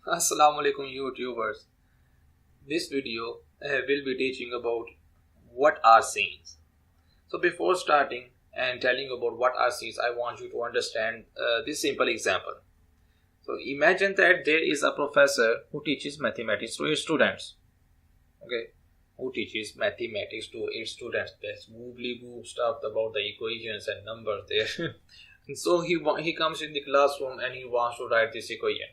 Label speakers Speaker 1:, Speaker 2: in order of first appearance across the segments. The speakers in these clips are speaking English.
Speaker 1: Assalamu alaikum YouTubers. This video will be teaching about what are scenes. So before starting and telling about what are scenes, I want you to understand this simple example. So imagine that there is a professor who teaches mathematics to his students. Okay, who teaches mathematics to his students. That's woobly woob stuff about the equations and numbers there. And so he comes in the classroom and he wants to write this equation.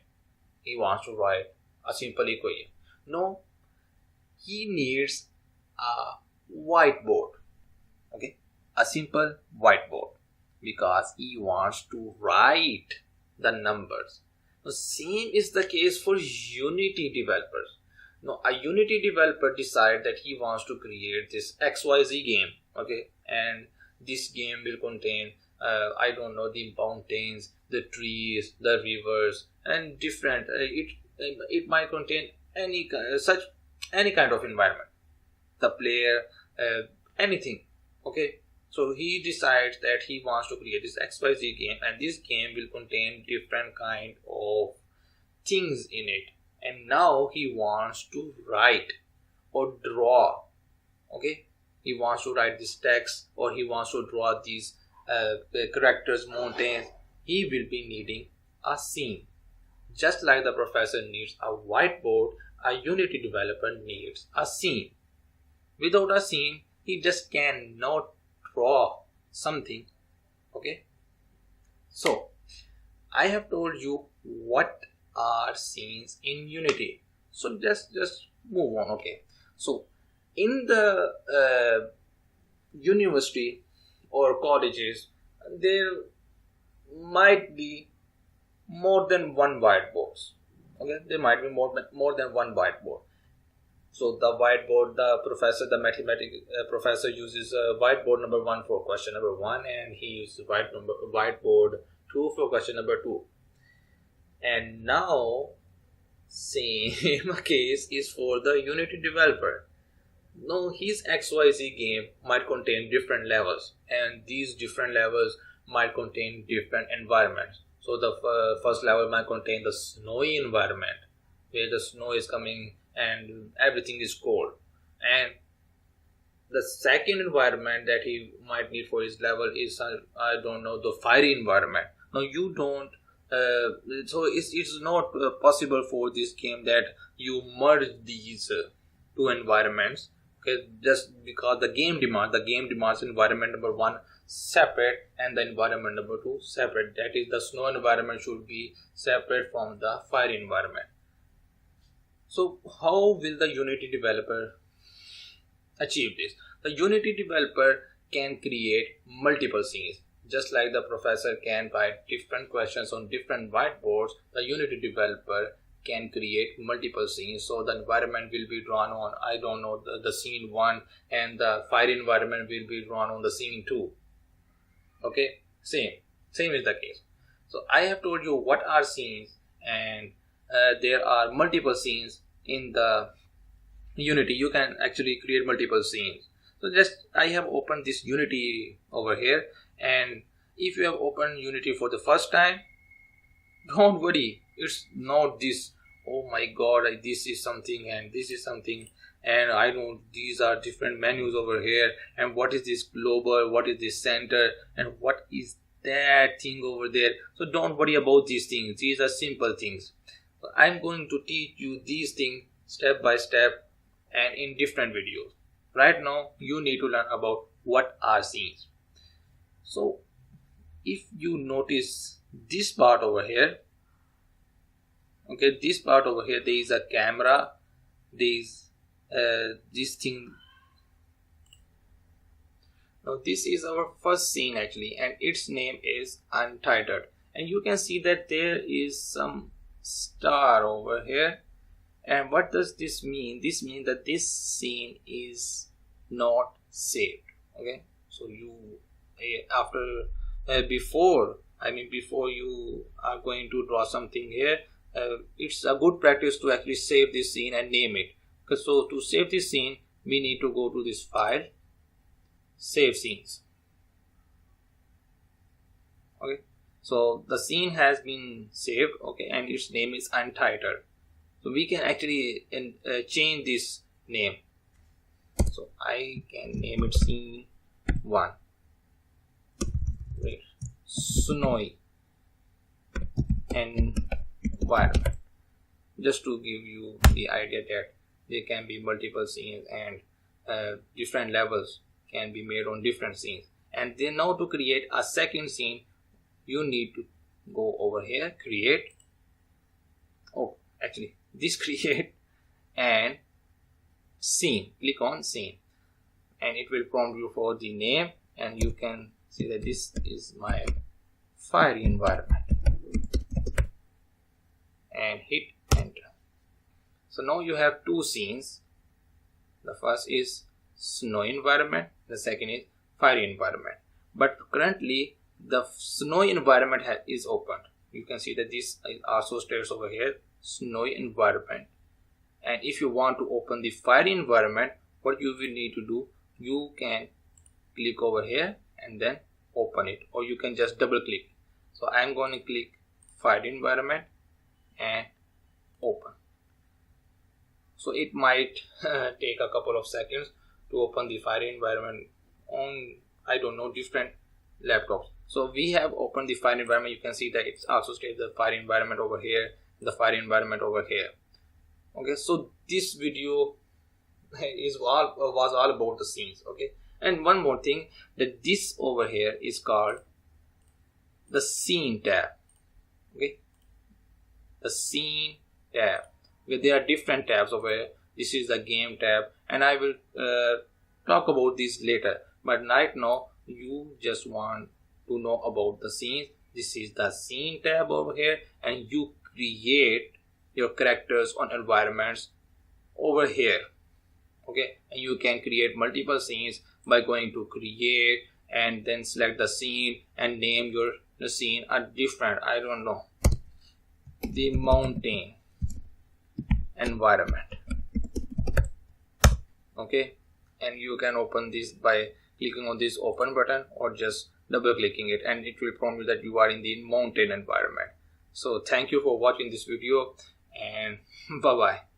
Speaker 1: He wants to write a simple equation. No, he needs a whiteboard. Okay, a simple whiteboard because he wants to write the numbers. The same is the case for Unity developers. Now, a Unity developer decide that he wants to create this XYZ game. Okay, and this game will contain I don't know, the mountains, the trees, the rivers, and different. It might contain any kind of environment. The player, anything. Okay, so he decides that he wants to create this XYZ game, and this game will contain different kind of things in it. And now he wants to write or draw. Okay, he wants to write this text or he wants to draw these characters, mountains. He will be needing a scene. Just like the professor needs a whiteboard, a Unity developer needs a scene. Without a scene, he just cannot draw something. Okay, so I have told you what are scenes in Unity. So just move on. Okay, so in the university or colleges, there might be more than one whiteboards. Okay, there might be more than one whiteboard. So the whiteboard, the mathematics professor uses whiteboard number 1 for question number 1, and he uses whiteboard 2 for question number 2. And now same case is for the Unity developer. Now his XYZ game might contain different levels, and these different levels might contain different environments. So the first level might contain the snowy environment where the snow is coming and everything is cold, and the second environment that he might need for his level is I don't know, the fiery environment. Now you don't so it's not possible for this game that you merge these two environments. Okay, just because the game demands environment number 1 separate and the environment number 2 separate. That is, the snow environment should be separate from the fire environment. So how will the Unity developer achieve this? The Unity developer can create multiple scenes. Just like the professor can write different questions on different whiteboards, the Unity developer can create multiple scenes. So the environment will be drawn on, I don't know, the scene 1, and the fire environment will be drawn on the scene 2. Okay, same is the case. So I have told you what are scenes, and there are multiple scenes in the Unity. You can actually create multiple scenes. So just I have opened this Unity over here, and if you have opened Unity for the first time, don't worry, it's not this, oh my god, this is something and this is something, and I don't, these are different menus over here, and what is this global, what is this center, and what is that thing over there. So don't worry about these things, these are simple things. So I'm going to teach you these things step by step and in different videos. Right now you need to learn about what are scenes. So if you notice this part over here, okay, this part over here, there is a camera, there is this thing. Now this is our first scene actually, and its name is Untitled, and you can see that there is some star over here. And what does this mean? This means that this scene is not saved. Okay, so you after before you are going to draw something here, it's a good practice to actually save this scene and name it. Because so to save this scene, we need to go to this file, save scenes. Okay, so the scene has been saved. Okay, and its name is Untitled. So we can actually change this name. So I can name it scene 1. Wait, snowy environment, just to give you the idea that there can be multiple scenes and different levels can be made on different scenes. And then now to create a second scene, you need to go over here, create, this create and scene. Click on scene and it will prompt you for the name, and you can see that this is my fiery environment and hit enter. So now you have two scenes. The first is snow environment, the second is fiery environment. But currently the snow environment is opened. You can see that this also states over here snowy environment. And if you want to open the fiery environment, what you will need to do, you can click over here and then open it, or you can just double click. So I am going to click fiery environment and open. So it might take a couple of seconds to open the fiery environment on, I don't know, different laptops. So we have opened the fiery environment. You can see that it's also states the fiery environment over here, the fiery environment over here. Okay, so this video was all about the scenes. Okay, and one more thing, that this over here is called the scene tab. Okay, the scene tab. Okay, there are different tabs over here. This is the game tab, and I will talk about this later. But right now you just want to know about the scenes. This is the scene tab over here, and you create your characters on environments over here. Okay, and you can create multiple scenes by going to create and then select the scene and name your scene a different, I don't know, the mountain environment. Okay, and you can open this by clicking on this open button or just double clicking it, and it will prompt you that you are in the mountain environment. So thank you for watching this video, and bye bye.